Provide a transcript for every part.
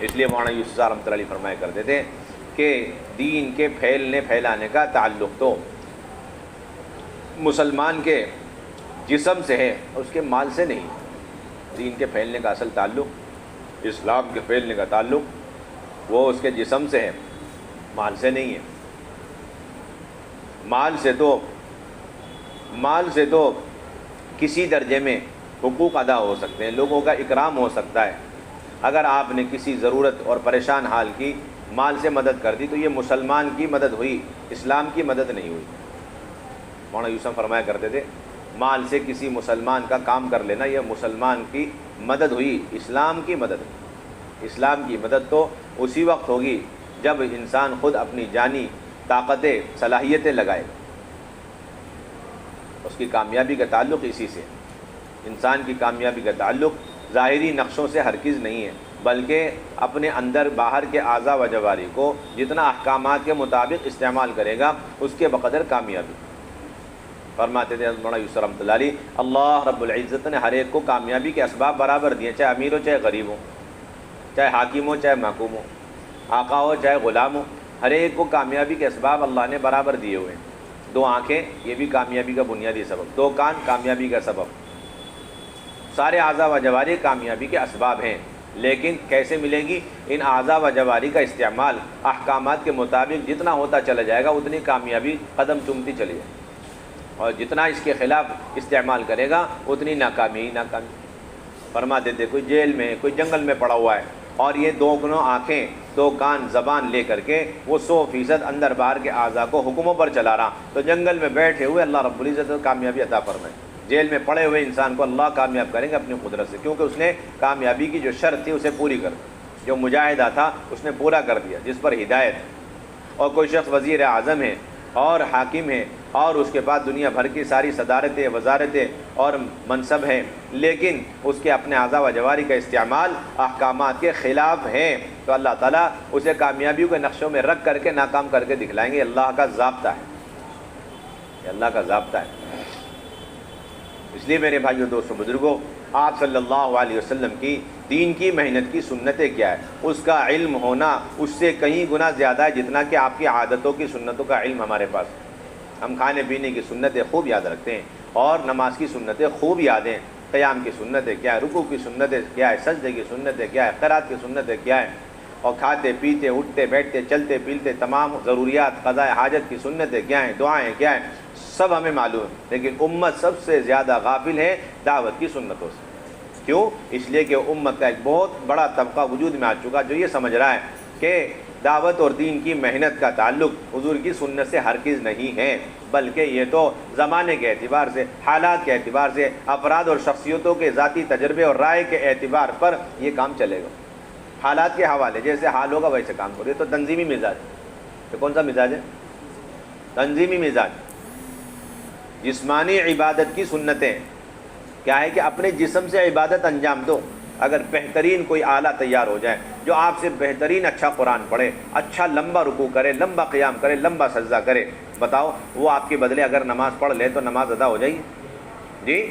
اس لیے مولانا یوسف رحمۃ اللہ علیہ فرمایا کرتے تھے کہ دین کے پھیلانے کا تعلق تو مسلمان کے جسم سے ہے، اس کے مال سے نہیں۔ دین کے پھیلنے کا اصل تعلق، اسلام کے پھیلنے کا تعلق وہ اس کے جسم سے ہے، مال سے نہیں ہے۔ مال سے تو کسی درجے میں حقوق ادا ہو سکتے ہیں، لوگوں کا اکرام ہو سکتا ہے۔ اگر آپ نے کسی ضرورت اور پریشان حال کی مال سے مدد کر دی تو یہ مسلمان کی مدد ہوئی، اسلام کی مدد نہیں ہوئی۔ مولانا یوسف فرمایا کرتے تھے مال سے کسی مسلمان کا کام کر لینا یہ مسلمان کی مدد ہوئی، اسلام کی مدد ہوئی۔ اسلام کی مدد تو اسی وقت ہوگی جب انسان خود اپنی جانی طاقتیں صلاحیتیں لگائے، اس کی کامیابی کا تعلق اسی سے۔ انسان کی کامیابی کا تعلق ظاہری نقشوں سے ہرگز نہیں ہے، بلکہ اپنے اندر باہر کے اعضاء و جواری کو جتنا احکامات کے مطابق استعمال کرے گا اس کے بقدر کامیابی۔ فرماتے تھے مولانا یوسف رحمۃ اللہ علیہ اللہ رب العزت نے ہر ایک کو کامیابی کے اسباب برابر دیے، چاہے امیر ہو چاہے غریب ہو، چاہے حاکم ہو چاہے محکوم ہو، آقا ہو چاہے غلام ہو، ہر ایک کو کامیابی کے اسباب اللہ نے برابر دیے ہوئے ہیں۔ 2 آنکھیں یہ بھی کامیابی کا بنیادی سبب، 2 کان کامیابی کا سبب، سارے اعضاء و جواری کامیابی کے اسباب ہیں۔ لیکن کیسے ملے گی؟ ان اعضاء و جواری کا استعمال احکامات کے مطابق جتنا ہوتا چلا جائے گا اتنی کامیابی قدم چومتی چلی جائے، اور جتنا اس کے خلاف استعمال کرے گا اتنی ناکامی۔ فرماتے تھے کوئی جیل میں کوئی جنگل میں پڑا ہوا ہے اور یہ 2 آنکھیں 2 کان زبان لے کر کے وہ 100% اندر باہر کے اعضاء کو حکموں پر چلا رہا، تو جنگل میں بیٹھے ہوئے اللہ رب العزت کو کامیابی عطا فرمائے۔ جیل میں پڑے ہوئے انسان کو اللہ کامیاب کریں گے اپنی قدرت سے، کیونکہ اس نے کامیابی کی جو شرط تھی اسے پوری کر دی، جو مجاہدہ تھا اس نے پورا کر دیا، جس پر ہدایت۔ اور کوئی شخص وزیر اعظم ہے اور حاکم ہے اور اس کے بعد دنیا بھر کی ساری صدارتیں وزارتیں اور منصب ہیں، لیکن اس کے اپنے اعضاء و جواری کا استعمال احکامات کے خلاف ہے، تو اللہ تعالیٰ اسے کامیابیوں کے نقشوں میں رکھ کر کے ناکام کر کے دکھلائیں گے۔ اللہ کا ضابطہ ہے، یہ اللہ کا ضابطہ ہے۔ اس لیے میرے بھائیو دوستو بزرگوں، آپ صلی اللہ علیہ وسلم کی دین کی محنت کی سنتیں کیا ہے، اس کا علم ہونا اس سے کئی گنا زیادہ ہے جتنا کہ آپ کی عادتوں کی سنتوں کا علم ہمارے پاس۔ ہم کھانے پینے کی سنتیں خوب یاد رکھتے ہیں اور نماز کی سنتیں خوب یاد ہیں، قیام کی سنتیں کیا ہے، رکوع کی سنتیں کیا ہے، سجدے کی سنتیں کیا ہے، قرات کی سنتیں کیا ہے، اور کھاتے پیتے اٹھتے بیٹھتے چلتے پھرتے تمام ضروریات قضاء حاجت کی سنتیں کیا ہیں، دعائیں کیا ہیں، سب ہمیں معلوم ہے۔ لیکن امت سب سے زیادہ غافل ہے دعوت کی سنتوں سے۔ کیوں؟ اس لیے کہ امت کا ایک بہت بڑا طبقہ وجود میں آ چکا جو یہ سمجھ رہا ہے کہ دعوت اور دین کی محنت کا تعلق حضور کی سنت سے ہرگز نہیں ہے، بلکہ یہ تو زمانے کے اعتبار سے، حالات کے اعتبار سے، افراد اور شخصیتوں کے ذاتی تجربے اور رائے کے اعتبار پر یہ کام چلے گا۔ حالات کے حوالے جیسے حال ہوگا ویسے کام کرو۔ یہ تو تنظیمی مزاج ہے۔ تو کون سا مزاج ہے؟ تنظیمی مزاج۔ جسمانی عبادت کی سنتیں کیا ہے کہ اپنے جسم سے عبادت انجام دو۔ اگر بہترین کوئی آلہ تیار ہو جائے جو آپ سے بہترین اچھا قرآن پڑھے، اچھا لمبا رکوع کرے، لمبا قیام کرے، لمبا سجدہ کرے، بتاؤ وہ آپ کے بدلے اگر نماز پڑھ لے تو نماز ادا ہو جائے گی؟ جی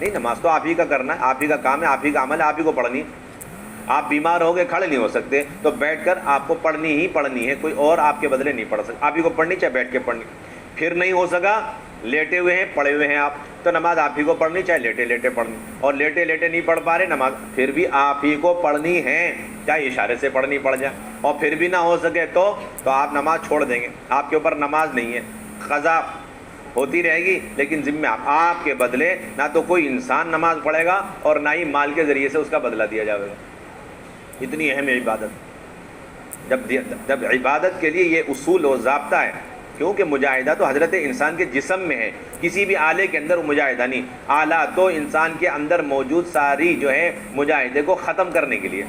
نہیں، نماز تو آپ ہی کا کرنا ہے، آپ ہی کا کام ہے، آپ ہی کا عمل ہے، آپ ہی کو پڑھنی۔ آپ بیمار ہو گئے، کھڑے نہیں ہو سکتے، تو بیٹھ کر آپ کو پڑھنی ہی پڑھنی ہے، کوئی اور آپ کے بدلے نہیں پڑھ سکتا، آپ ہی کو پڑھنی، چاہے بیٹھ کے پڑھنی۔ پھر نہیں ہو سکا، لیٹے ہوئے ہیں، پڑے ہوئے ہیں آپ، تو نماز آپ ہی کو پڑھنی، چاہے لیٹے لیٹے پڑھنی، اور لیٹے لیٹے نہیں پڑھ پا رہے نماز، پھر بھی آپ ہی کو پڑھنی ہے، چاہے اشارے سے پڑھنی پڑ جائے، اور پھر بھی نہ ہو سکے تو آپ نماز چھوڑ دیں گے، آپ کے اوپر نماز نہیں ہے، قضا ہوتی رہے گی، لیکن ذمہ آپ کے بدلے نہ تو کوئی انسان نماز پڑھے گا اور نہ ہی مال کے ذریعے سے اس کا بدلہ دیا جائے گا۔ اتنی اہم عبادت، جب عبادت کے لیے یہ اصول و ضابطہ ہے، کیونکہ مجاہدہ تو حضرت انسان کے جسم میں ہے، کسی بھی آلے کے اندر مجاہدہ نہیں، آلہ تو انسان کے اندر موجود ساری جو ہے مجاہدے کو ختم کرنے کے لیے۔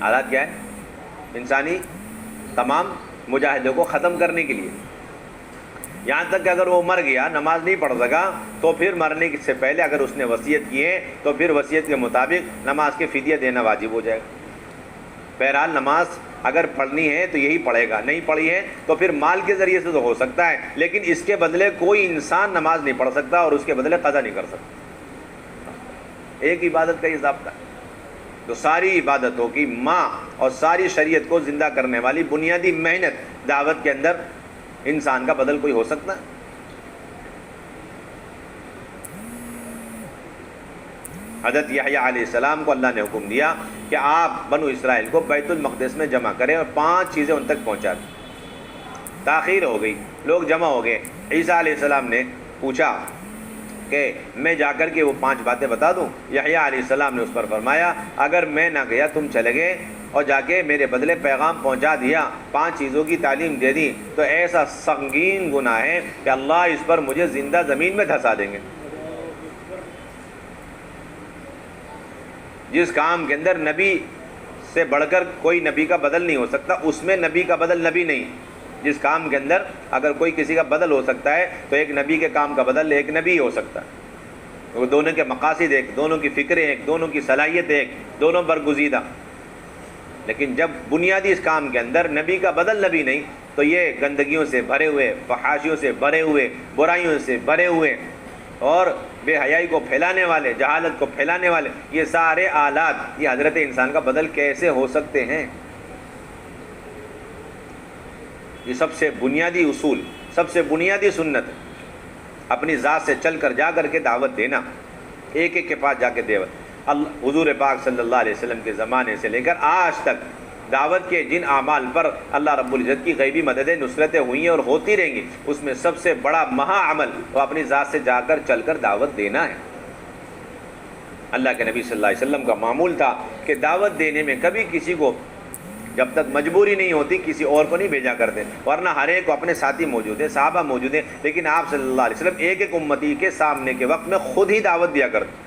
آلات کیا ہے؟ انسانی تمام مجاہدے کو ختم کرنے کے لیے، یہاں تک کہ اگر وہ مر گیا، نماز نہیں پڑھ سکا، تو پھر مرنے سے پہلے اگر اس نے وصیت کی ہے تو پھر وصیت کے مطابق نماز کے فدیہ دینا واجب ہو جائے گا۔ بہرحال نماز اگر پڑھنی ہے تو یہی پڑھے گا، نہیں پڑھی ہے تو پھر مال کے ذریعے سے تو ہو سکتا ہے، لیکن اس کے بدلے کوئی انسان نماز نہیں پڑھ سکتا اور اس کے بدلے قضا نہیں کر سکتا۔ ایک عبادت کا یہ ضابطہ ہے۔ تو ساری عبادتوں کی ماں اور ساری شریعت کو زندہ کرنے والی بنیادی محنت دعوت کے اندر انسان کا بدل کوئی ہو سکتا ہے؟ حضرت یحییٰ علیہ السلام کو اللہ نے حکم دیا کہ آپ بنو اسرائیل کو بیت المقدس میں جمع کریں اور 5 چیزیں ان تک پہنچا دیں۔ تاخیر ہو گئی، لوگ جمع ہو گئے۔ عیسیٰ علیہ السلام نے پوچھا کہ میں جا کر کے وہ 5 باتیں بتا دوں؟ یحییٰ علیہ السلام نے اس پر فرمایا اگر میں نہ گیا تم چلے گئے اور جا کے میرے بدلے پیغام پہنچا دیا، 5 چیزوں کی تعلیم دے دی، تو ایسا سنگین گناہ ہے کہ اللہ اس پر مجھے زندہ زمین میں دھسا دیں گے۔ جس کام کے اندر نبی سے بڑھ کر کوئی نبی کا بدل نہیں ہو سکتا، اس میں نبی کا بدل نبی نہیں۔ جس کام کے اندر اگر کوئی کسی کا بدل ہو سکتا ہے تو ایک نبی کے کام کا بدل ایک نبی ہو سکتا ہے۔ وہ دونوں کے مقاصد ایک، دونوں کی فکریں ایک، دونوں کی صلاحیت ایک، دونوں برگزیدہ۔ لیکن جب بنیادی اس کام کے اندر نبی کا بدل نبی نہیں تو یہ گندگیوں سے بھرے ہوئے، فحاشیوں سے بھرے ہوئے، برائیوں سے بھرے ہوئے اور بے حیائی کو پھیلانے والے، جہالت کو پھیلانے والے یہ سارے آلات، یہ حضرت انسان کا بدل کیسے ہو سکتے ہیں؟ یہ سب سے بنیادی اصول، سب سے بنیادی سنت ہے۔ اپنی ذات سے چل کر جا کر کے دعوت دینا، ایک ایک کے پاس جا کے دعوت۔ حضور پاک صلی اللہ علیہ وسلم کے زمانے سے لے کر آج تک دعوت کے جن اعمال پر اللہ رب العزت کی غیبی مددیں، نصرتیں ہوئی ہیں اور ہوتی رہیں گی، اس میں سب سے بڑا مہا عمل وہ اپنی ذات سے جا کر چل کر دعوت دینا ہے۔ اللہ کے نبی صلی اللہ علیہ وسلم کا معمول تھا کہ دعوت دینے میں کبھی کسی کو جب تک مجبوری نہیں ہوتی کسی اور کو نہیں بھیجا کرتے، ورنہ ہر ایک کو اپنے ساتھی موجود ہیں، صحابہ موجود ہیں، لیکن آپ صلی اللہ علیہ وسلم ایک ایک امتی کے سامنے کے وقت میں خود ہی دعوت دیا کرتے۔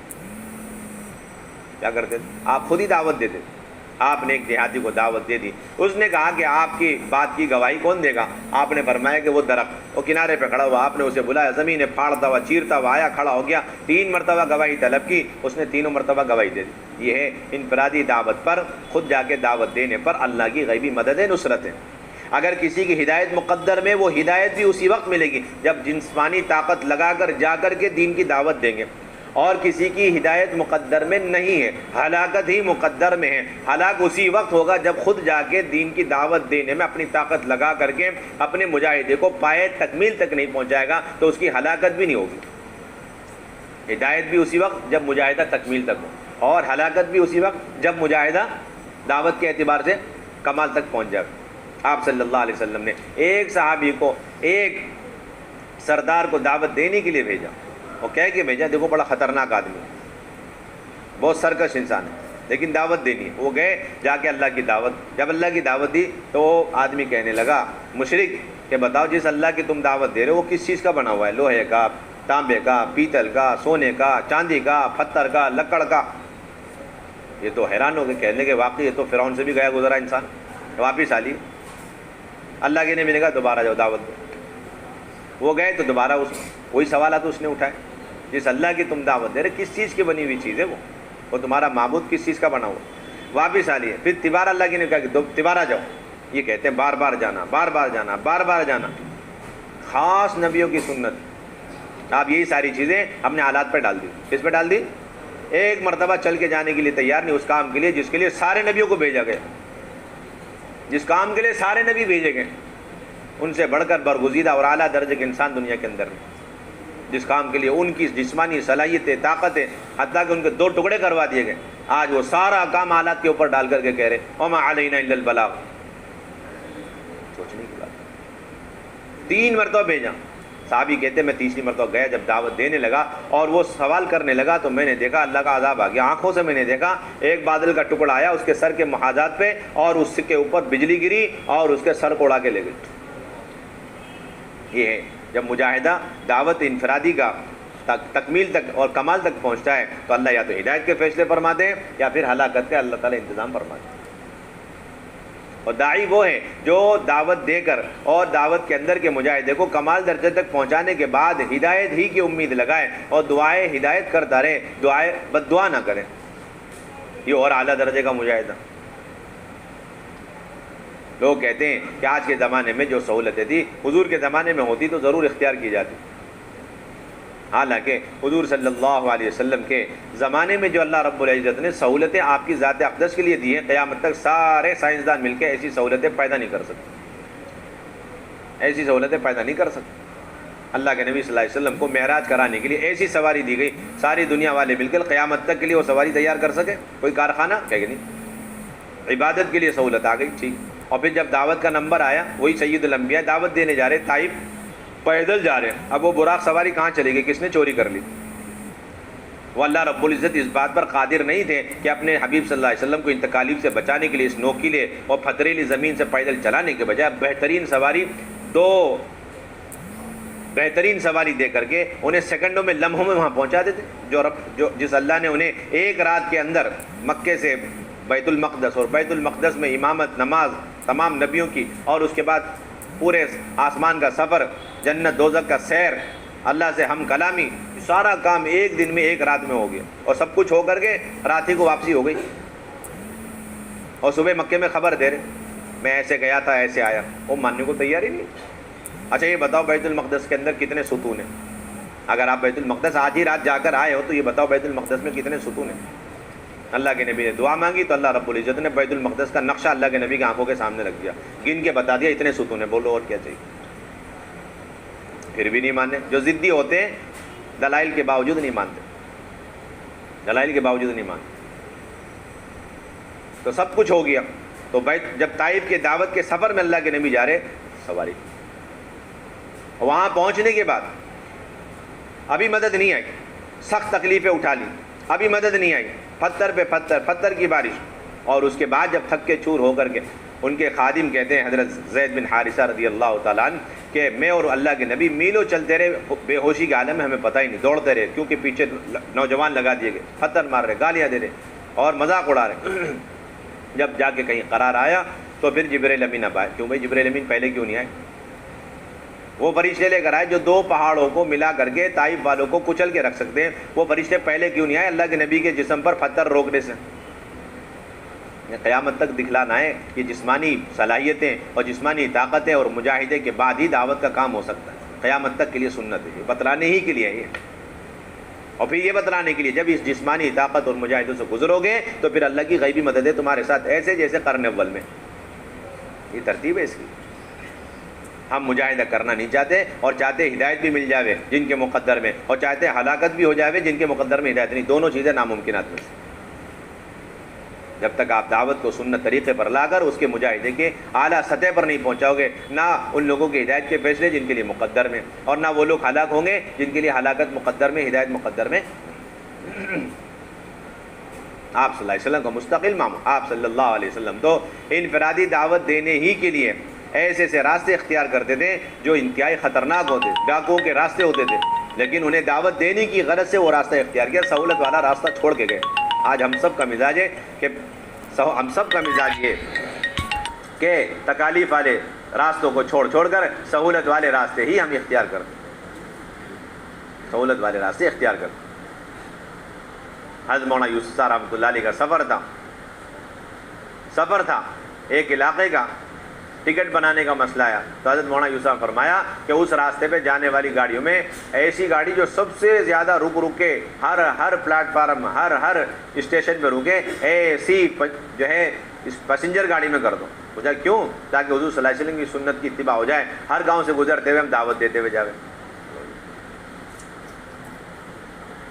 کیا کرتے تھے؟ آپ خود ہی دعوت دیتے تھے۔ آپ نے ایک دیہاتی کو دعوت دے دی، اس نے کہا کہ آپ کی بات کی گواہی کون دے گا؟ آپ نے فرمایا کہ وہ درخت، وہ کنارے پہ کھڑا ہوا، آپ نے اسے بلایا، زمین پھاڑتا ہوا، چیرتا ہوا آیا، کھڑا ہو گیا، 3 مرتبہ گواہی طلب کی، اس نے 3 مرتبہ گواہی دے دی۔ یہ ہے انفرادی دعوت پر، خود جا کے دعوت دینے پر اللہ کی غیبی مدد نصرت ہے۔ اگر کسی کی ہدایت مقدر میں، وہ ہدایت بھی اسی وقت ملے گی جب جسمانی طاقت لگا کر جا کر کے دین کی دعوت دیں گے، اور کسی کی ہدایت مقدر میں نہیں ہے، ہلاکت ہی مقدر میں ہے، ہلاک اسی وقت ہوگا جب خود جا کے دین کی دعوت دینے میں اپنی طاقت لگا کر کے اپنے مجاہدے کو پائے تکمیل تک نہیں پہنچائے گا تو اس کی ہلاکت بھی نہیں ہوگی۔ ہدایت بھی اسی وقت جب مجاہدہ تکمیل تک ہو، اور ہلاکت بھی اسی وقت جب مجاہدہ دعوت کے اعتبار سے کمال تک پہنچ جائے۔ آپ صلی اللہ علیہ وسلم نے ایک صحابی کو، ایک سردار کو دعوت دینے کے لیے بھیجا، وہ کہہ کے بھیجا دیکھو بڑا خطرناک آدمی ہے، بہت سرکش انسان ہے، لیکن دعوت دینی ہے۔ وہ گئے جا کے اللہ کی دعوت، جب اللہ کی دعوت دی تو وہ آدمی کہنے لگا مشرک کہ بتاؤ جس اللہ کی تم دعوت دے رہے ہو وہ کس چیز کا بنا ہوا ہے؟ لوہے کا، تانبے کا، پیتل کا، سونے کا، چاندی کا، پتھر کا، لکڑ کا؟ یہ تو حیران ہو گئے، کہنے کے واقعی یہ تو فرعون سے بھی گیا گزرا انسان، واپس آ لیے۔ اللہ کے نے ملے گا دوبارہ جاؤ دعوت دو۔ وہ گئے تو دوبارہ وہی سوالات اس نے اٹھائے، جس اللہ کی تم دعوت دے رہے کس چیز کی بنی ہوئی چیز ہے وہ تمہارا معبود کس چیز کا بنا ہوا؟ واپس آ لیے۔ پھر تبارہ اللہ کے نے کہا کہ تبارہ جاؤ۔ یہ کہتے ہیں بار بار جانا، بار بار جانا، بار بار جانا، خاص نبیوں کی سنت۔ آپ یہی ساری چیزیں اپنے حالات پہ ڈال دی۔ کس پہ ڈال دی؟ ایک مرتبہ چل کے جانے کے لیے تیار نہیں اس کام کے لیے جس کے لیے سارے نبیوں کو بھیجا گیا، جس کام کے لیے سارے نبی بھیجے گئے، ان سے بڑھ کر برگزیدہ اور اعلیٰ درجے کے انسان دنیا کے اندر نہیں، جس کام کے لیے ان کی جسمانی صلاحیتیں، طاقتیں، حتیٰ کہ ان کے 2 ٹکڑے کروا دیے گئے، آج وہ سارا کام آلات کے اوپر ڈال کر کے کہہ رہے وَمَا عَلَيْنَا إِلَّا الْبَلَاغُ۔ سوچنے کی بات، 3 مرتبہ بھیجا۔ صحابی کہتے میں تیسری مرتبہ گیا، جب دعوت دینے لگا اور وہ سوال کرنے لگا تو میں نے دیکھا اللہ کا عذاب آ گیا۔ آنکھوں سے میں نے دیکھا ایک بادل کا ٹکڑا آیا اس کے سر کے محاذات پہ اور اس کے اوپر بجلی گری اور اس کے سر کو اڑا کے لے گئی۔ یہ ہے جب مجاہدہ دعوت انفرادی کا تکمیل تک اور کمال تک پہنچتا ہے تو اللہ یا تو ہدایت کے فیصلے فرماتے ہیں یا پھر ہلاکت کے اللہ تعالیٰ انتظام فرماتے ہیں۔ اور داعی وہ ہے جو دعوت دے کر اور دعوت کے اندر کے مجاہدے کو کمال درجے تک پہنچانے کے بعد ہدایت ہی کی امید لگائے اور دعائے ہدایت کرتا رہے، دعائے بد دعا نہ کرے۔ یہ اور اعلیٰ درجے کا مجاہدہ۔ لوگ کہتے ہیں کہ آج کے زمانے میں جو سہولتیں تھی حضور کے زمانے میں ہوتی تو ضرور اختیار کی جاتی۔ حالانکہ حضور صلی اللہ علیہ وسلم کے زمانے میں جو اللہ رب العزت نے سہولتیں آپ کی ذات اقدس کے لیے دی ہیں، قیامت تک سارے سائنسدان مل کے ایسی سہولتیں پیدا نہیں کر سکتے، ایسی سہولتیں پیدا نہیں کر سکتے۔ اللہ کے نبی صلی اللہ علیہ وسلم کو معراج کرانے کے لیے ایسی سواری دی گئی، ساری دنیا والے مل کر قیامت تک کے لیے وہ سواری تیار کر سکے؟ کوئی کارخانہ کہ نہیں؟ عبادت کے لیے سہولت آ گئی، ٹھیک۔ اور پھر جب دعوت کا نمبر آیا، وہی سید الانبیاء دعوت دینے جا رہے، طائف پیدل جا رہے ہیں، اب وہ براق سواری کہاں چلے گئی؟ کس نے چوری کر لی؟ وہ اللہ رب العزت اس بات پر قادر نہیں تھے کہ اپنے حبیب صلی اللہ علیہ وسلم کو ان تکالیف سے بچانے کے لیے اس نوکیلے اور پتھریلی زمین سے پیدل چلانے کے بجائے بہترین سواری، دو بہترین سواری دے کر کے انہیں سیکنڈوں میں، لمحوں میں وہاں پہنچا دیتے، جس اللہ نے انہیں ایک رات کے اندر مکے سے بیت المقدس اور بیت المقدس میں امامت، نماز تمام نبیوں کی، اور اس کے بعد پورے آسمان کا سفر، جنت دوزخ کا سیر، اللہ سے ہم کلامی، سارا کام ایک دن میں ایک رات میں ہو گیا، اور سب کچھ ہو کر کے رات ہی کو واپسی ہو گئی، اور صبح مکے میں خبر دے رہے میں ایسے گیا تھا، ایسے آیا، وہ ماننے کو تیار ہی نہیں۔ اچھا یہ بتاؤ بیت المقدس کے اندر کتنے ستون ہیں؟ اگر آپ بیت المقدس آج ہی رات جا کر آئے ہو تو یہ بتاؤ بیت المقدس میں کتنے ستون ہیں؟ اللہ کے نبی نے دعا مانگی تو اللہ رب العزت نے بیت المقدس کا نقشہ اللہ کے نبی کی آنکھوں کے سامنے رکھ دیا، گن کے بتا دیا اتنے ستون ہیں، بولو اور کیا چاہیے؟ پھر بھی نہیں مانے۔ جو ضدی ہوتے ہیں دلائل کے باوجود نہیں مانتے، دلائل کے باوجود نہیں مانتے۔ تو سب کچھ ہو گیا، تو جب طائف کے دعوت کے سفر میں اللہ کے نبی جا رہے، سواری وہاں پہنچنے کے بعد ابھی مدد نہیں آئی، سخت تکلیفیں اٹھا لی، ابھی مدد نہیں آئی، پتھر پہ پتھر، پتھر کی بارش، اور اس کے بعد جب تھک کے چور ہو کر کے ان کے خادم کہتے ہیں حضرت زید بن حارثہ رضی اللہ تعالیٰ عنہ کہ میں اور اللہ کے نبی میلوں چلتے رہے بے ہوشی کے عالم میں، ہمیں پتہ ہی نہیں، دوڑتے رہے کیونکہ پیچھے نوجوان لگا دیے گئے، پتھر مار رہے، گالیاں دے رہے اور مذاق اڑا رہے۔ جب جا کے کہیں قرار آیا تو پھر جبرائیل امین اب آئے۔ کیوں بھائی جبرائیل امین پہلے کیوں نہیں آئے؟ وہ فرشتے لے کر آئے جو دو پہاڑوں کو ملا کر کے طائف والوں کو کچل کے رکھ سکتے ہیں، وہ فرشتے پہلے کیوں نہیں آئے اللہ کے نبی کے جسم پر پتھر روکنے سے؟ قیامت تک دکھلانا ہے کہ جسمانی صلاحیتیں اور جسمانی طاقتیں اور مجاہدے کے بعد ہی دعوت کا کام ہو سکتا ہے، قیامت تک کے لیے سنت ہے، بتلانے ہی کے لیے یہ، اور پھر یہ بتلانے کے لیے جب اس جسمانی طاقت اور مجاہدوں سے گزرو گے تو پھر اللہ کی غیبی مدد ہے تمہارے ساتھ، ایسے جیسے قرن اول میں۔ یہ ترتیب ہے اس کی۔ ہم مجاہدہ کرنا نہیں چاہتے اور چاہتے ہدایت بھی مل جاوے جن کے مقدر میں، اور چاہتے ہلاکت بھی ہو جاوے جن کے مقدر میں ہدایت نہیں، دونوں چیزیں ناممکنات میں سے۔ جب تک آپ دعوت کو سنت طریقے پر لا کر اس کے مجاہدے کے اعلیٰ سطح پر نہیں پہنچاؤ گے، نہ ان لوگوں کی ہدایت کے فیصلے جن کے لیے مقدر میں، اور نہ وہ لوگ ہلاک ہوں گے جن کے لیے ہلاکت مقدر میں، ہدایت مقدر میں۔ آپ صلی اللہ علیہ وسلم کا مستقل معمول، آپ صلی اللہ علیہ وسلم تو انفرادی دعوت دینے ہی کے لیے ایسے ایسے راستے اختیار کرتے تھے جو انتہائی خطرناک ہوتے، ڈاکوؤں کے راستے ہوتے تھے، لیکن انہیں دعوت دینے کی غرض سے وہ راستہ اختیار کیا، سہولت والا راستہ چھوڑ کے گئے۔ آج ہم سب کا مزاج ہے کہ تکالیف والے راستوں کو چھوڑ کر سہولت والے راستے ہی ہم اختیار کرتے، سہولت والے راستے اختیار کرتے۔ حضرت مولانا یوسف صاحب رحمۃ اللہ علیہ کا سفر تھا ایک علاقے کا، ٹکٹ بنانے کا مسئلہ آیا تو حضرت مولانا یوسف نے فرمایا کہ اس راستے پہ جانے والی گاڑیوں میں ایسی گاڑی جو سب سے زیادہ رک کے ہر پلیٹ فارم، ہر اسٹیشن پہ رکے، ایسی جو ہے اس پیسنجر گاڑی میں کر دو۔ پوچھا کیوں؟ تاکہ حضور صلی اللہ علیہ وسلم کی سنت کی اتباع ہو جائے، ہر گاؤں سے گزرتے ہوئے ہم دعوت دیتے ہوئے جاوے۔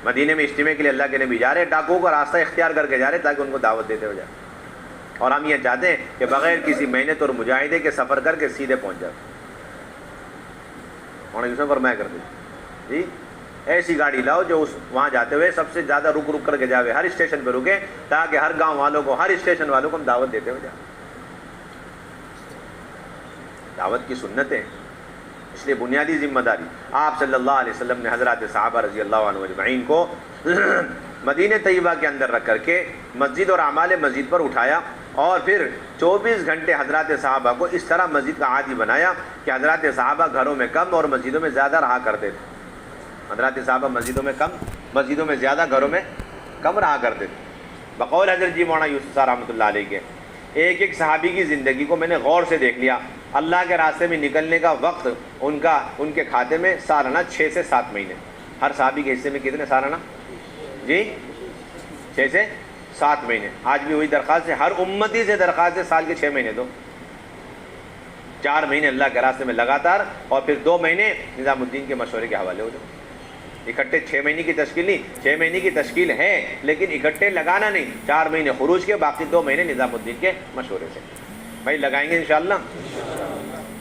مدینے میں اجتماع کے لیے اللہ کے نبی جا رہے، ڈاکوؤں کا راستہ اختیار کر کے جا رہے تاکہ ان کو دعوت دیتے ہوئے جائے، اور ہم یہ چاہتے ہیں کہ بغیر کسی محنت اور مجاہدے کے سفر کر کے سیدھے پہنچ جائے۔ مولانا یوسف فرمایا کرتے جی ایسی گاڑی لاؤ جو وہاں جاتے ہوئے سب سے زیادہ رک کر کے جاوے، ہر اسٹیشن پہ رکے تاکہ ہر گاؤں والوں کو، ہر اسٹیشن والوں کو ہم دعوت دیتے ہوئے جائیں۔ دعوت کی سنتیں، اس لیے بنیادی ذمہ داری آپ صلی اللہ علیہ وسلم نے حضرات صحابہ رضی اللہ عنہ اجمعین کو مدینہ طیبہ کے اندر رکھ کر کے مسجد اور اعمال مسجد پر اٹھایا، اور پھر 24 گھنٹے حضرات صحابہ کو اس طرح مسجد کا عادی بنایا کہ حضرات صحابہ گھروں میں کم اور مسجدوں میں زیادہ رہا کرتے تھے۔ حضرات صحابہ مسجدوں میں کم، مسجدوں میں زیادہ، گھروں میں کم رہا کرتے تھے۔ بقول حضرت جی مولانا یوسف صاحب رحمۃ اللہ علیہ کے ایک صحابی کی زندگی کو میں نے غور سے دیکھ لیا۔ اللہ کے راستے میں نکلنے کا وقت ان کے کھاتے میں سالانہ 6 سے 7 مہینے، ہر صحابی کے حصے میں کتنے سالانہ؟ جی 6 سے 7 مہینے. آج بھی وہی درخواست ہے، ہر امتی سے درخواست ہے سال کے 6 مہینے دو. 4 مہینے اللہ کے راستے میں لگاتار، اور پھر 2 مہینے نظام الدین کے مشورے کے حوالے ہو جاؤ. اکٹھے 6 مہینے کی تشکیل نہیں، 6 مہینے کی تشکیل ہے لیکن اکٹھے لگانا نہیں. 4 مہینے خروج کے، باقی 2 مہینے نظام الدین کے مشورے سے. بھائی لگائیں گے انشاءاللہ.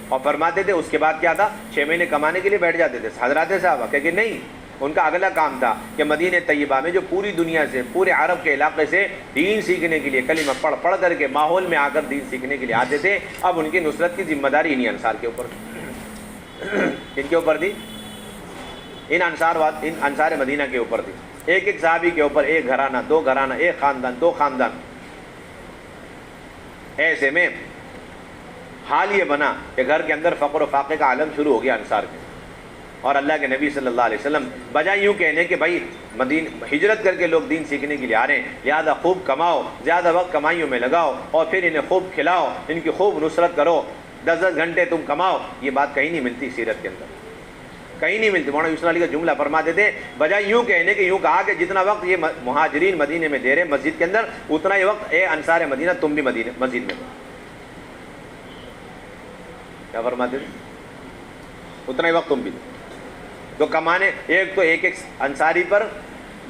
اور فرماتے تھے اس کے بعد کیا تھا، 6 مہینے کمانے کے لیے بیٹھ جاتے تھے حضرات صاحبہ، کہ نہیں، ان کا اگلا کام تھا کہ مدینہ طیبہ میں جو پوری دنیا سے، پورے عرب کے علاقے سے دین سیکھنے کے لیے کلمہ پڑھ کر کے ماحول میں آ کر دین سیکھنے کے لیے آتے تھے. اب ان کی نصرت کی ذمہ داری انہی انصار کے اوپر تھی. ان کے اوپر تھی، ان انصار مدینہ کے اوپر تھی. ایک ایک صحابی کے اوپر ایک گھرانہ، 2 گھرانہ، ایک خاندان، 2 خاندان. ایسے میں حال یہ بنا کہ گھر کے اندر فقر و فاقے کا عالم شروع ہو گیا انصار کے. اور اللہ کے نبی صلی اللہ علیہ وسلم بجائے یوں کہنے کہ بھائی ہجرت کر کے لوگ دین سیکھنے کے لیے آ رہے ہیں، لہٰذا خوب کماؤ، زیادہ وقت کمائیوں میں لگاؤ اور پھر انہیں خوب کھلاؤ، ان کی خوب نصرت کرو، 10 گھنٹے تم کماؤ، یہ بات کہیں نہیں ملتی سیرت کے اندر، کہیں نہیں ملتی. مولانا یوسف علی کا جملہ فرماتے تھے بجائے یوں کہنے کہ یوں کہا کہ جتنا وقت یہ مہاجرین مدینے میں دے رہے مسجد کے اندر، اتنا ہی وقت اے انصار مدینہ تم بھی مدینہ مسجد میں دو. کیا فرماتے تھے؟ اتنا ہی وقت تم بھی دو. تو کمانے، ایک تو ایک انصاری پر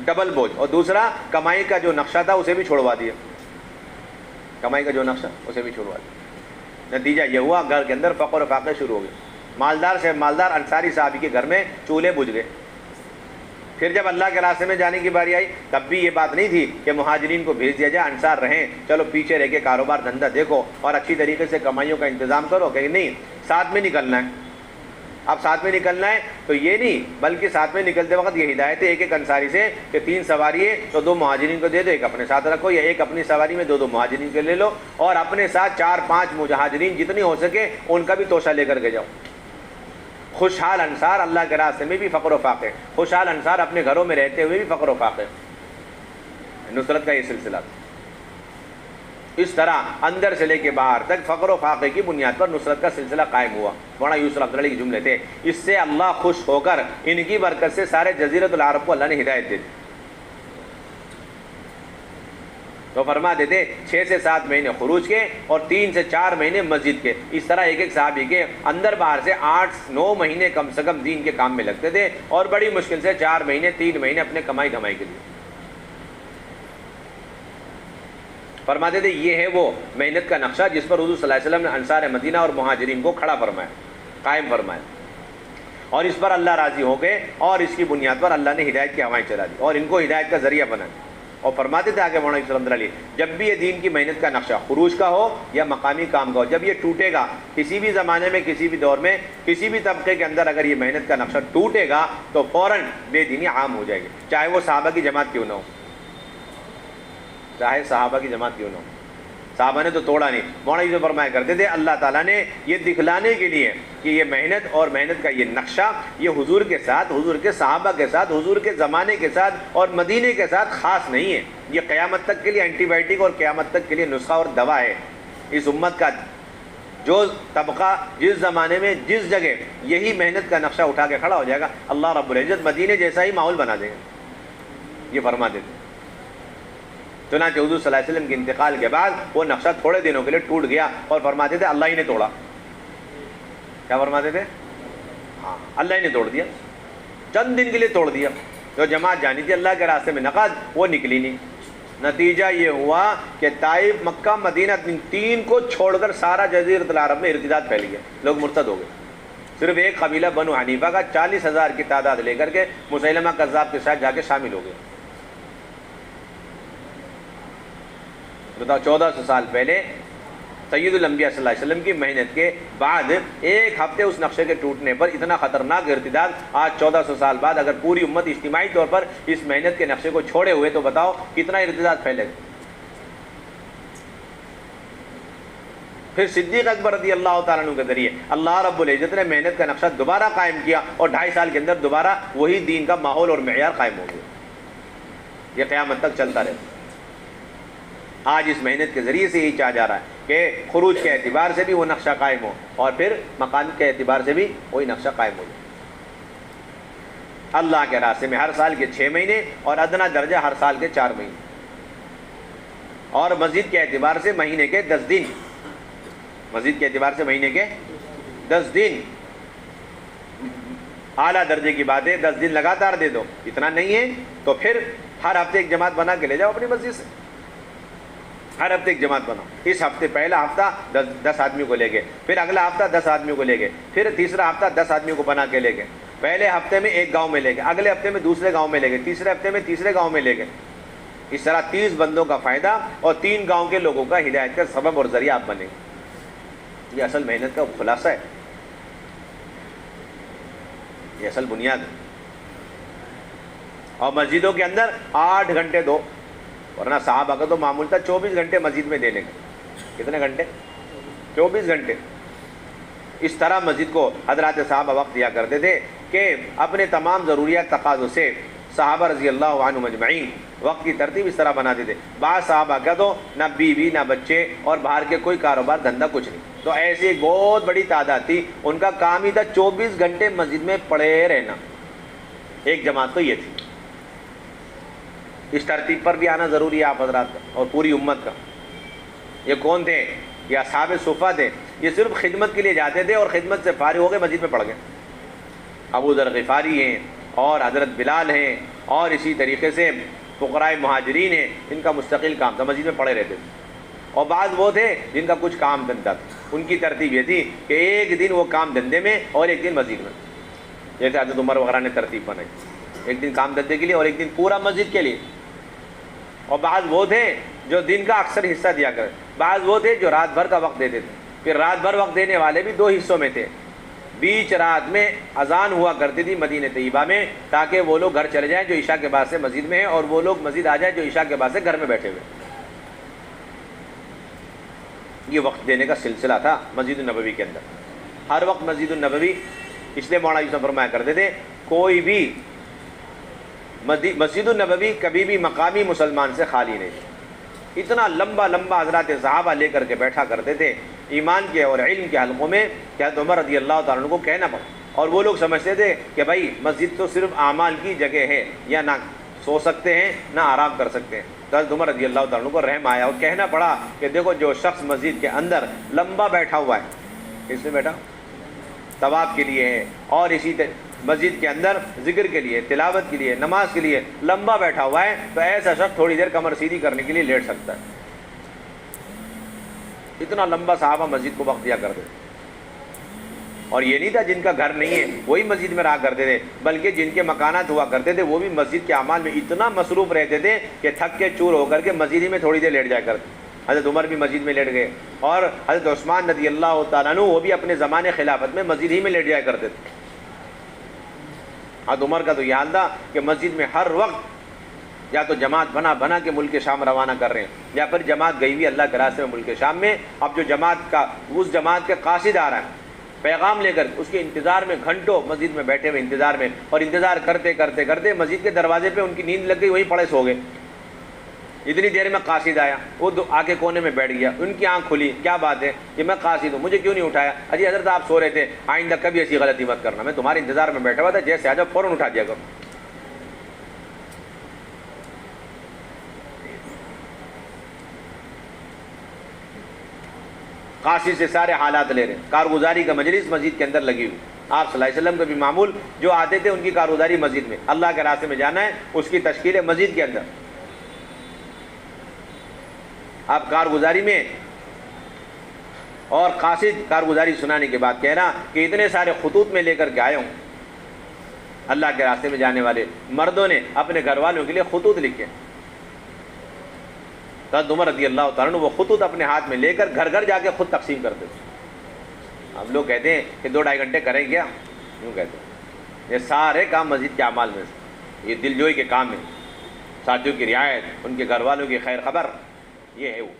ڈبل بوجھ، اور دوسرا کمائی کا جو نقشہ تھا اسے بھی چھوڑوا دیا. کمائی کا جو نقشہ اسے بھی چھوڑوا دیا. نتیجہ یہ ہوا گھر کے اندر فقر و فاقے شروع ہو گئے. مالدار سے مالدار انصاری صحابی کے گھر میں چولہے بجھ گئے. پھر جب اللہ کے راستے میں جانے کی باری آئی تب بھی یہ بات نہیں تھی کہ مہاجرین کو بھیج دیا جائے، انصار رہیں، چلو پیچھے رہ کے کاروبار دھندا دیکھو اور اچھی طریقے سے کمائیوں کا انتظام کرو. کہ نہیں، ساتھ میں نکلنا ہے. اب ساتھ میں نکلنا ہے تو یہ نہیں، بلکہ ساتھ میں نکلتے وقت یہ ہدایت ہے ایک ایک انصاری سے کہ 3 سواری ہے تو 2 مہاجرین کو دے دو، ایک اپنے ساتھ رکھو، یا ایک اپنی سواری میں 2 مہاجرین کے لے لو، اور اپنے ساتھ 4-5 مہاجرین جتنی ہو سکے ان کا بھی توشہ لے کر کے جاؤ. خوشحال انصار اللہ کے راستے میں بھی فقر و فاقے، خوشحال انصار اپنے گھروں میں رہتے ہوئے بھی فقر و فاقے. نصرت کا یہ سلسلہ تھا. اس طرح اندر سے لے کے باہر تک فقر و فاقے کی بنیاد پر نصرت کا سلسلہ قائم ہوا. مولانا یوسف علی کے جملے تھے، اس سے اللہ خوش ہو کر ان کی برکت سے سارے جزیرۃ العرب کو اللہ نے ہدایت دے دی. تو فرماتے تھے 6 سے 7 مہینے خروج کے اور 3 سے 4 مہینے مسجد کے. اس طرح ایک ایک صحابی کے اندر باہر سے 8-9 مہینے کم سے کم دین کے کام میں لگتے تھے، اور بڑی مشکل سے 4 مہینے 3 مہینے اپنے کمائی دھمائی کے لیے. فرماتے تھے یہ ہے وہ محنت کا نقشہ جس پر حضور صلی اللہ علیہ وسلم نے انصار مدینہ اور مہاجرین کو کھڑا فرمایا، قائم فرمایا، اور اس پر اللہ راضی ہو گئے، اور اس کی بنیاد پر اللہ نے ہدایت کی ہوائیں چلا دی اور ان کو ہدایت کا ذریعہ بنایا. اور فرماتے تھے آگے مولانا صلی اللہ علیہ وسلم، جب بھی یہ دین کی محنت کا نقشہ خروج کا ہو یا مقامی کام کا ہو، جب یہ ٹوٹے گا کسی بھی زمانے میں، کسی بھی دور میں، کسی بھی طبقے کے اندر، اگر یہ محنت کا نقشہ ٹوٹے گا تو فوراً بے دینی عام ہو جائے گی، چاہے وہ صحابہ کی جماعت کیوں نہ ہو، چاہے صحابہ کی جماعت کیوں نہ ہو. صحابہ نے تو توڑا نہیں. مولانا یہ فرمایا کرتے تھے اللہ تعالیٰ نے یہ دکھلانے کے لیے کہ یہ محنت اور محنت کا یہ نقشہ یہ حضور کے ساتھ، حضور کے صحابہ کے ساتھ، حضور کے زمانے کے ساتھ اور مدینے کے ساتھ خاص نہیں ہے. یہ قیامت تک کے لیے اینٹی بائیوٹک اور قیامت تک کے لیے نسخہ اور دوا ہے. اس امت کا جو طبقہ جس زمانے میں جس جگہ یہی محنت کا نقشہ اٹھا کے کھڑا ہو جائے گا، اللہ رب العزت مدینے جیسا ہی ماحول بنا دے گا. یہ فرما دیتے. چنانچہ حضور صلی اللہ علیہ وسلم کے انتقال کے بعد وہ نقشہ تھوڑے دنوں کے لیے ٹوٹ گیا، اور فرماتے تھے اللہ ہی نے توڑا. کیا فرماتے تھے؟ ہاں، اللہ ہی نے توڑ دیا، چند دن کے لیے توڑ دیا. جو جماعت جانی تھی اللہ کے راستے میں نقد، وہ نکلی نہیں. نتیجہ یہ ہوا کہ طائف، مکہ، مدینہ، 3 کو چھوڑ کر سارا جزیرۃ العرب میں ارتداد پھیل گیا، لوگ مرتد ہو گئے. صرف ایک قبیلہ بنو حنیفہ کا 40,000 کی تعداد لے کر کے مسیلمہ کذاب کے ساتھ جا کے شامل ہو گئے. بتاؤ، 1400 سال پہلے سید الانبیاء صلی اللہ علیہ وسلم کی محنت کے بعد ایک ہفتے اس نقشے کے ٹوٹنے پر اتنا خطرناک ارتداد. آج 1400 سال بعد اگر پوری امت اجتماعی طور پر اس محنت کے نقشے کو چھوڑے ہوئے تو بتاؤ کتنا ارتداد پھیلے گا. پھر صدیق اکبر رضی اللہ تعالیٰ عنہ کے ذریعے اللہ رب العزت نے محنت کا نقشہ دوبارہ قائم کیا، اور 2.5 سال کے اندر دوبارہ وہی دین کا ماحول اور معیار قائم ہو گیا. یہ قیامت تک چلتا رہتا. آج اس محنت کے ذریعے سے یہی چاہا جا رہا ہے کہ خروج کے اعتبار سے بھی وہ نقشہ قائم ہو، اور پھر مقام کے اعتبار سے بھی وہی نقشہ قائم ہو جائے. اللہ کے راستے میں ہر سال کے 6 مہینے اور ادنا درجہ ہر سال کے 4 مہینے، اور مسجد کے اعتبار سے مہینے کے 10 دن، مسجد کے اعتبار سے مہینے کے 10 دن، اعلیٰ درجے کی بات ہے 10 دن لگاتار دے دو، اتنا نہیں ہے تو پھر ہر ہفتے ایک جماعت بنا کے لے جاؤ اپنی مسجد سے، ہر ہفتے ایک جماعت بناؤ، اس ہفتے پہلا ہفتہ 10 آدمیوں کو لے گئے، پھر اگلا ہفتہ 10 آدمیوں کو لے گئے، پھر تیسرا ہفتہ 10 آدمیوں کو بنا کے لے گئے، پہلے ہفتے میں ایک گاؤں میں لے گئے، اگلے ہفتے میں دوسرے گاؤں میں لے گئے، تیسرے ہفتے میں تیسرے گاؤں میں لے گئے، اس طرح 30 بندوں کا فائدہ اور 3 گاؤں کے لوگوں کا ہدایت کا سبب اور ذریعہ آپ بنے، یہ اصل محنت کا خلاصہ ہے، یہ اصل بنیاد ہے۔ اور مسجدوں کے اندر 8 گھنٹے دو، ورنہ صحابہ کا تو معمول تھا 24 گھنٹے مسجد میں دینے کا، کتنے گھنٹے؟ 24 گھنٹے۔ اس طرح مسجد کو حضرات صحابہ وقت دیا کرتے تھے کہ اپنے تمام ضروریات تقاضوں سے صحابہ رضی اللہ عنہم اجمعین وقت کی ترتیب اس طرح بناتے تھے۔ بعض صحابہ کا تو نہ بیوی نہ بچے اور باہر کے کوئی کاروبار دھندا کچھ نہیں، تو ایسی ایک بہت بڑی تعداد تھی، ان کا کام ہی تھا 24 گھنٹے مسجد میں پڑے رہنا، ایک جماعت تو یہ تھی۔ اس ترتیب پر بھی آنا ضروری ہے آپ حضرات کا اور پوری امت کا۔ یہ کون تھے؟ یہ اصحاب صفہ تھے، یہ صرف خدمت کے لیے جاتے تھے اور خدمت سے فارغ ہو کے مسجد میں پڑ گئے۔ ابو ذر غفاری ہیں اور حضرت بلال ہیں اور اسی طریقے سے فقراء مہاجرین ہیں، ان کا مستقل کام تھا، مسجد میں پڑے رہتے تھے۔ اور بعض وہ تھے جن کا کچھ کام دھندا تھا، ان کی ترتیب یہ تھی کہ ایک دن وہ کام دھندے میں اور ایک دن مسجد میں، جیسے حضرت عمر وغیرہ نے ترتیب بنائی، ایک دن کام دھندے کے لیے اور ایک دن پورا مسجد کے لیے۔ اور بعض وہ تھے جو دن کا اکثر حصہ دیا کرے، بعض وہ تھے جو رات بھر کا وقت دیتے تھے، پھر رات بھر وقت دینے والے بھی 2 حصوں میں تھے۔ بیچ رات میں اذان ہوا کرتی تھی مدینہ طیبہ میں، تاکہ وہ لوگ گھر چلے جائیں جو عشاء کے بعد سے مسجد میں ہیں، اور وہ لوگ مسجد آ جائیں جو عشاء کے بعد سے گھر میں بیٹھے ہوئے۔ یہ وقت دینے کا سلسلہ تھا مسجد النبوی کے اندر، ہر وقت مسجد النبوی، اس لیے مولانا یوسف فرمایا کرتے تھے کوئی بھی مسجد النبوی کبھی بھی مقامی مسلمان سے خالی نہیں، اتنا لمبا لمبا حضرات صحابہ لے کر کے بیٹھا کرتے تھے ایمان کے اور علم کے حلقوں میں کہ حضرت عمر رضی اللہ تعالیٰ عنہ کو کہنا پڑا، اور وہ لوگ سمجھتے تھے کہ بھائی مسجد تو صرف اعمال کی جگہ ہے، یا نہ سو سکتے ہیں نہ آرام کر سکتے ہیں، تو حضرت عمر رضی اللہ تعالیٰ عنہ کو رحم آیا اور کہنا پڑا کہ دیکھو جو شخص مسجد کے اندر لمبا بیٹھا ہوا ہے، اس میں بیٹھا طواف کے لیے ہے اور اسی مسجد کے اندر ذکر کے لیے، تلاوت کے لیے، نماز کے لیے لمبا بیٹھا ہوا ہے، تو ایسا شخص تھوڑی دیر کمر سیدھی کرنے کے لیے لیٹ سکتا ہے۔ اتنا لمبا صحابہ مسجد کو وقت دیا کرتے تھے، اور یہ نہیں تھا جن کا گھر نہیں ہے وہی مسجد میں رہا کرتے تھے، بلکہ جن کے مکانات ہوا کرتے تھے وہ بھی مسجد کے اعمال میں اتنا مصروف رہتے تھے کہ تھک کے چور ہو کر کے مسجد ہی میں تھوڑی دیر لیٹ جایا کرتے۔ حضرت عمر بھی مسجد میں لیٹ گئے، اور حضرت عثمان رضی اللہ تعالیٰ عنہ وہ بھی اپنے زمانے خلافت میں مسجد ہی میں لیٹ جایا کرتے تھے۔ حضرت عمر کا تو یہ حال تھا کہ مسجد میں ہر وقت یا تو جماعت بنا کے ملک شام روانہ کر رہے ہیں، یا پھر جماعت گئی ہوئی اللہ کے راستے میں ملک شام میں، اب جو جماعت کا اس جماعت کے قاصد آ رہا ہے پیغام لے کر، اس کے انتظار میں گھنٹوں مسجد میں بیٹھے ہوئے انتظار میں، اور انتظار کرتے کرتے کرتے مسجد کے دروازے پہ ان کی نیند لگ گئی، وہیں پڑے سو گئے۔ اتنی دیر میں قاصد آیا، وہ آ کے کونے میں بیٹھ گیا، ان کی آنکھ کھلی، کیا بات ہے کہ میں قاصد ہوں، مجھے کیوں نہیں اٹھایا؟ اجی حضرت آپ سو رہے تھے، آئندہ کبھی ایسی غلطی مت کرنا، میں تمہارے انتظار میں بیٹھا ہوا تھا، جیسے آ جاؤ فوراً اٹھا دیا کرو۔ قاصد سے سارے حالات لے رہے ہیں، کارگزاری کا مجلس مسجد کے اندر لگی ہوئی، آپ صلی اللہ علیہ وسلم کا بھی معمول جو آتے تھے ان کی کارگزاری مسجد میں، اللہ کے راستے میں جانا ہے اس کی تشکیل ہے مسجد کے اندر۔ آپ کارگزاری میں، اور قاصد کارگزاری سنانے کے بعد کہہ رہا کہ اتنے سارے خطوط میں لے کر کے آیا ہوں، اللہ کے راستے میں جانے والے مردوں نے اپنے گھر والوں کے لیے خطوط لکھے، حضرت عمر رضی اللہ تعالیٰ عنہ وہ خطوط اپنے ہاتھ میں لے کر گھر گھر جا کے خود تقسیم کرتے تھے۔ اب لوگ کہتے ہیں کہ 2-2.5 گھنٹے کریں کیا؟ یوں کہتے ہیں، یہ سارے کام مسجد کے اعمال میں سے، یہ دل جوئی کے کام ہیں، ساتھیوں کی رعایت، ان کے گھر والوں کی خیر خبر، یہ ہے وہ۔